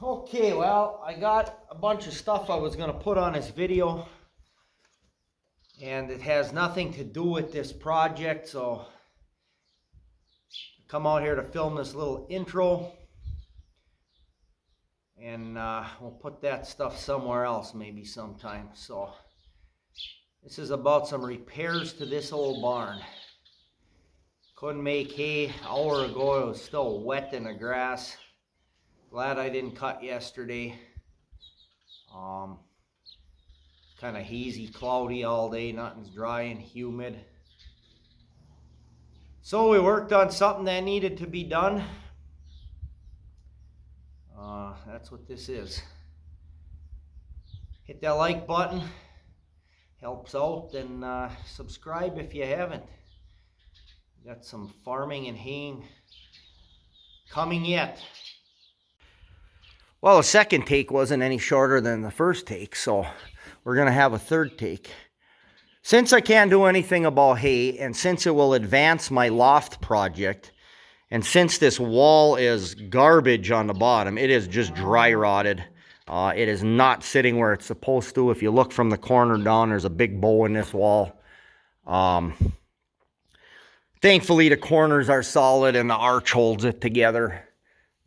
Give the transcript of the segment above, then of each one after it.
Okay, well, I got a bunch of stuff I was going to put on this video, and it has nothing to do with this project, so I come out here to film this little intro, and we'll put that stuff somewhere else maybe sometime. So this is about some repairs to this old barn. Couldn't make hay an hour ago. It was still wet in the grass. Glad I didn't cut yesterday. Kind of hazy, cloudy all day. Nothing's dry and humid. So we worked on something that needed to be done. That's what this is. Hit that like button. Helps out. And subscribe if you haven't. Got some farming and haying coming yet. Well, the second take wasn't any shorter than the first take, so we're going to have a third take. Since I can't do anything about hay, and since it will advance my loft project, and since this wall is garbage on the bottom, it is just dry rotted. It is not sitting where it's supposed to. If you look from the corner down, there's a big bow in this wall. Thankfully, the corners are solid and the arch holds it together.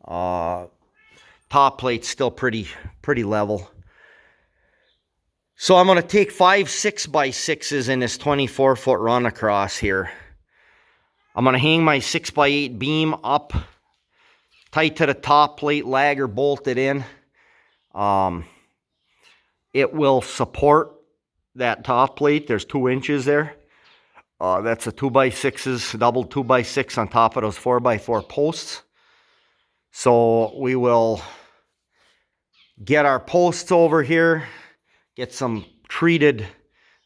Top plate's still pretty level. So I'm going to take 5 6x6s in this 24-foot run across here. I'm going to hang my 6x8 beam up tight to the top plate, lagger bolted in. It will support that top plate. There's 2 inches there. That's a 2x6s, double 2x6 on top of those 4x4 posts. So we will get our posts over here, get some treated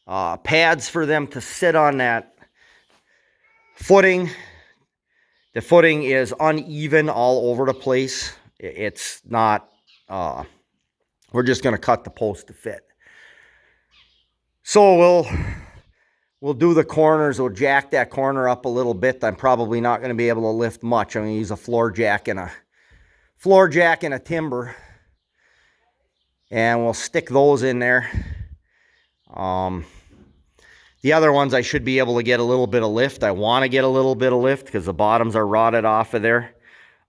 pads for them to sit on that footing. The footing is uneven all over the place. It's not, we're just going to cut the post to fit. So we'll do the corners. We'll jack that corner up a little bit. I'm probably not going to be able to lift much. I'm going to use a floor jack and a timber. And we'll stick those in there. The other ones I should be able to get a little bit of lift. I want to get a little bit of lift because the bottoms are rotted off of there.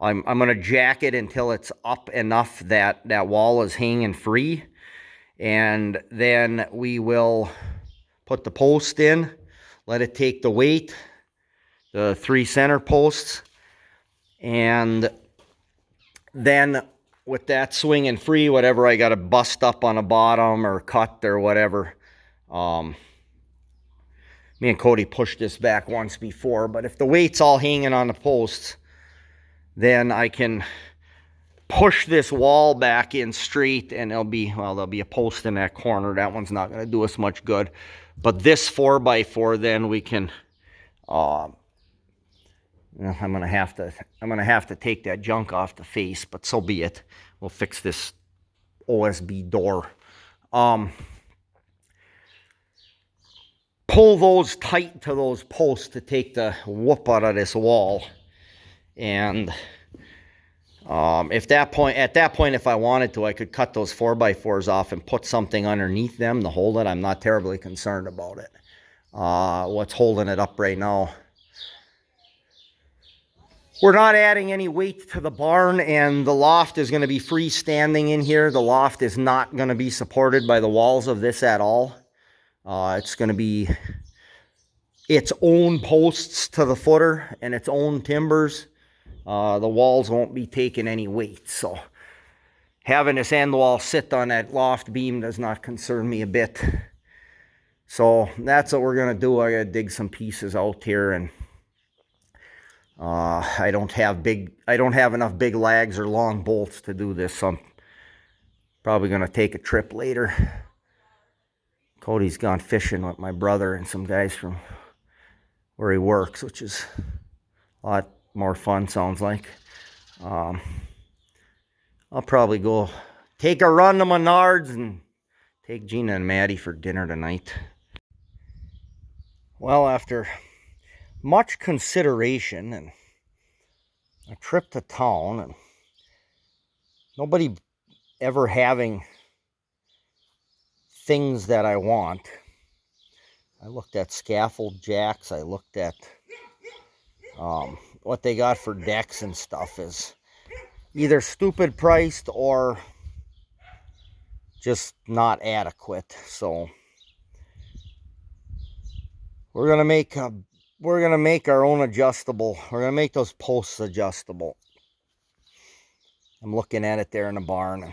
I'm going to jack it until it's up enough that that wall is hanging free. And then we will put the post in, let it take the weight, the 3 center posts. And then with that swinging free, whatever I got to bust up on the bottom or cut or whatever. Me and Cody pushed this back once before, but if the weight's all hanging on the posts, then I can push this wall back in straight, and there'll be a post in that corner. That one's not going to do us much good. But this 4x4, then we can, I'm gonna have to take that junk off the face, but so be it. We'll fix this OSB door. Pull those tight to those posts to take the whoop out of this wall. And at that point, if I wanted to, I could cut those 4x4s off and put something underneath them to hold it. I'm not terribly concerned about it. What's holding it up right now? We're not adding any weight to the barn, and the loft is going to be freestanding in here. The loft is not going to be supported by the walls of this at all. It's going to be its own posts to the footer and its own timbers. The walls won't be taking any weight, so having this end wall sit on that loft beam does not concern me a bit. So that's what we're going to do. I got to dig some pieces out here, and I don't have enough big lags or long bolts to do this, so I'm probably going to take a trip later. Cody's gone fishing with my brother and some guys from where he works, which is a lot more fun, sounds like. I'll probably go take a run to Menards and take Gina and Maddie for dinner tonight. Well, after much consideration and a trip to town, and nobody ever having things that I want. I looked at scaffold jacks. I looked at what they got for decks and stuff is either stupid priced or just not adequate. So we're gonna make our own adjustable. We're gonna make those posts adjustable. I'm looking at it there in the barn.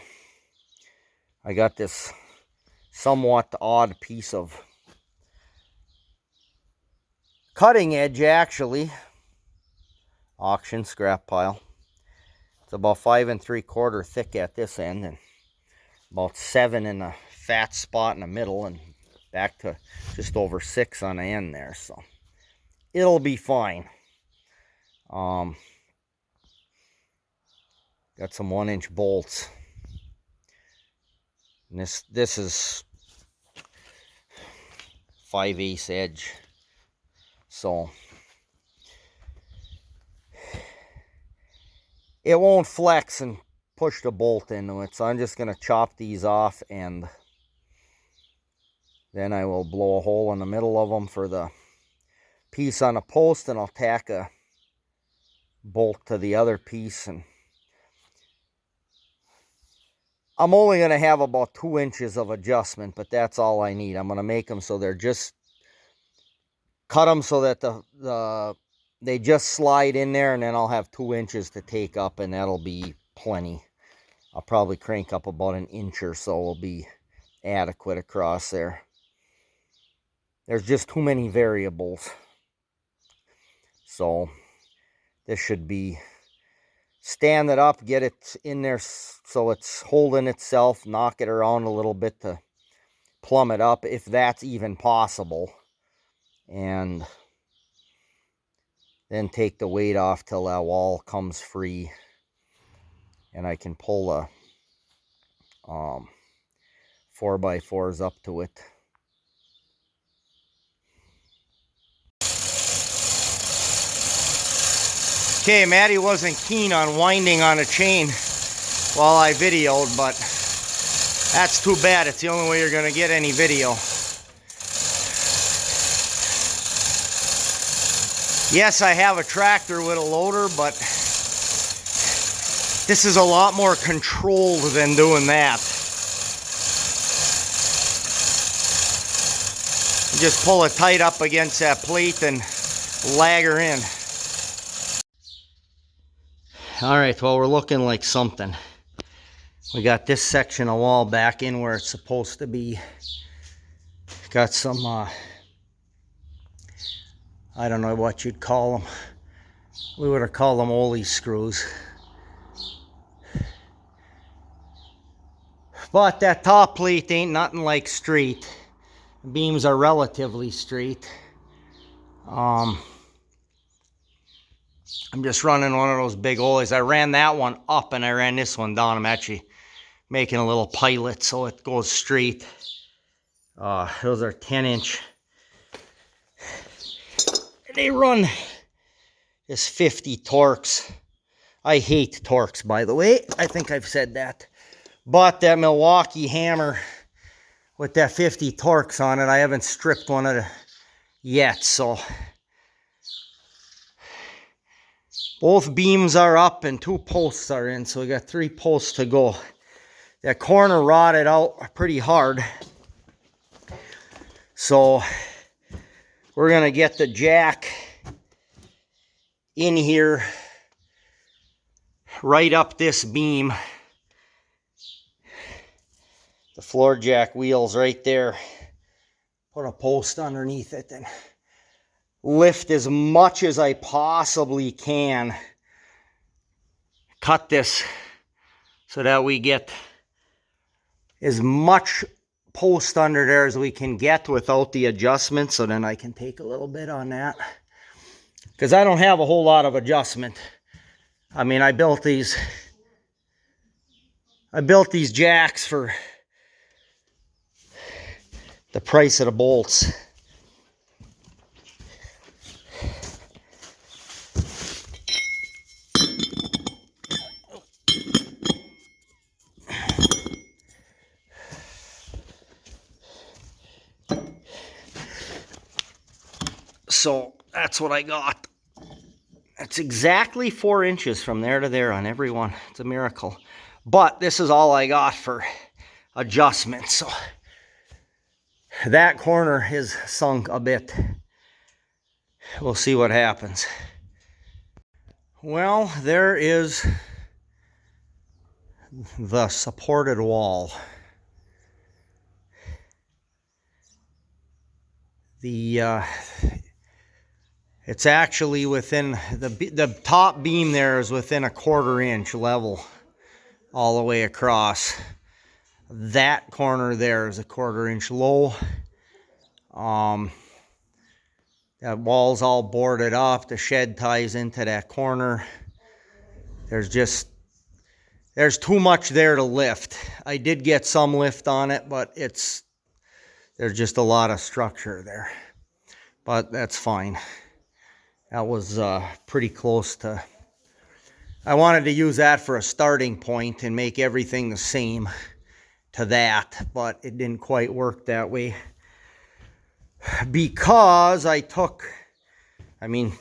I got this somewhat odd piece of cutting edge, actually. Auction scrap pile. It's about 5 3/4 thick at this end and about 7 in the fat spot in the middle and back to just over 6 on the end there. So it'll be fine. Got some 1-inch bolts. And this is 5/8 edge. So it won't flex and push the bolt into it. So I'm just going to chop these off and then I will blow a hole in the middle of them for the piece on the post, and I'll tack a bolt to the other piece. And I'm only going to have about 2 inches of adjustment, but that's all I need. I'm going to make them so they're just, cut them so that they just slide in there, and then I'll have 2 inches to take up, and that'll be plenty. I'll probably crank up about 1 inch or so, will be adequate across there. There's just too many variables. So this should be, stand it up, get it in there so it's holding itself, knock it around a little bit to plumb it up, if that's even possible. And then take the weight off till that wall comes free. And I can pull the 4x4s up to it. Okay, Maddie wasn't keen on winding on a chain while I videoed, but that's too bad. It's the only way you're going to get any video. Yes, I have a tractor with a loader, but this is a lot more controlled than doing that. You just pull it tight up against that plate and lag her in. Alright, well, we're looking like something. We got this section of wall back in where it's supposed to be. Got some, I don't know what you'd call them. We would have called them Ollie screws. But that top plate ain't nothing like straight. The beams are relatively straight. I'm just running one of those big Ollies. I ran that one up and I ran this one down. I'm actually making a little pilot so it goes straight. Those are 10-inch. They run just 50 torques. I hate torques, by the way. I think I've said that. But that Milwaukee hammer with that 50 torques on it, I haven't stripped one of it yet, so both beams are up and 2 posts are in, so we got 3 posts to go. That corner rotted out pretty hard, so we're gonna get the jack in here right up this beam. The floor jack wheels right there. Put a post underneath it and lift as much as I possibly can. Cut this so that we get as much post under there as we can get without the adjustment, so then I can take a little bit on that. Because I don't have a whole lot of adjustment. I mean, I built these jacks for the price of the bolts. So that's what I got. It's exactly 4 inches from there to there on every one. It's a miracle. But this is all I got for adjustments. So that corner is sunk a bit. We'll see what happens. Well, there is the supported wall. It's actually within the top beam there is within a 1/4 inch level all the way across. That corner there is a 1/4 inch low. That wall's all boarded up. The shed ties into that corner. There's too much there to lift. I did get some lift on it, but there's just a lot of structure there. But that's fine. That was pretty close to... I wanted to use that for a starting point and make everything the same to that, but it didn't quite work that way. Because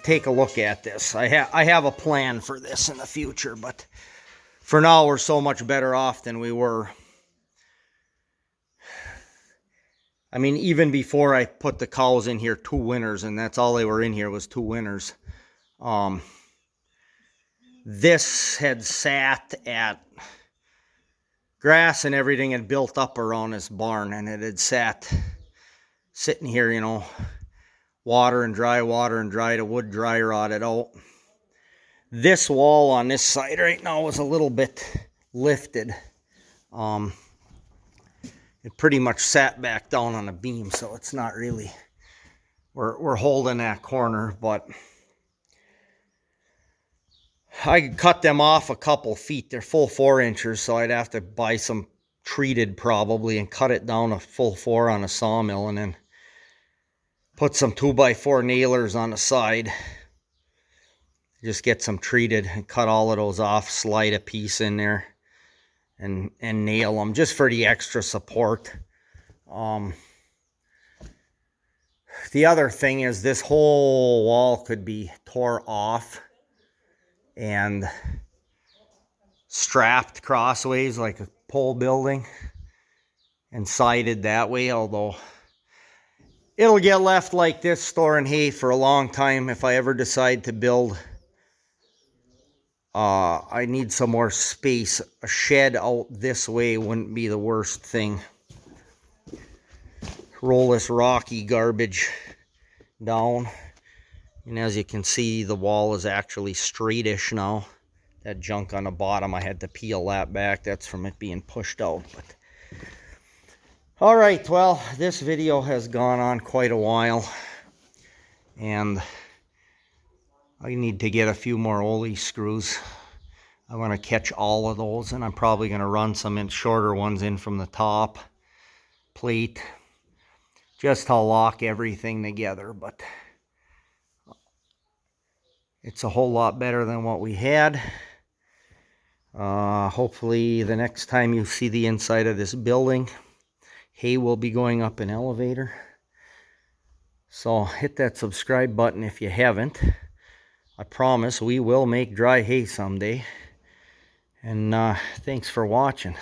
take a look at this. I have a plan for this in the future, but for now we're so much better off than we were. Even before I put the cows in here 2 winters, and that's all they were in here was 2 winters. This had sat at grass and everything had built up around this barn, and it had sitting here, water and dry, the wood dry rotted out. This wall on this side right now was a little bit lifted. It pretty much sat back down on a beam, so it's not really, we're holding that corner, but I could cut them off a couple feet. They're full 4 inches, so I'd have to buy some treated probably and cut it down a full 4 on a sawmill, and then put some 2x4 nailers on the side. Just get some treated and cut all of those off, slide a piece in there and nail them just for the extra support. The other thing is this whole wall could be tore off and strapped crossways like a pole building and sided that way, although it'll get left like this storing hay for a long time if I ever decide to build. I need some more space. A shed out this way wouldn't be the worst thing. Roll this rocky garbage down, and as you can see, the wall is actually straightish now. That junk on the bottom, I had to peel that back. That's from it being pushed out. But all right, well, this video has gone on quite a while, and I need to get a few more Ollie screws. I'm going to catch all of those, and I'm probably going to run some shorter ones in from the top plate just to lock everything together. But it's a whole lot better than what we had. Hopefully the next time you see the inside of this building, hay will be going up an elevator. So hit that subscribe button if you haven't. I promise we will make dry hay someday. And thanks for watching.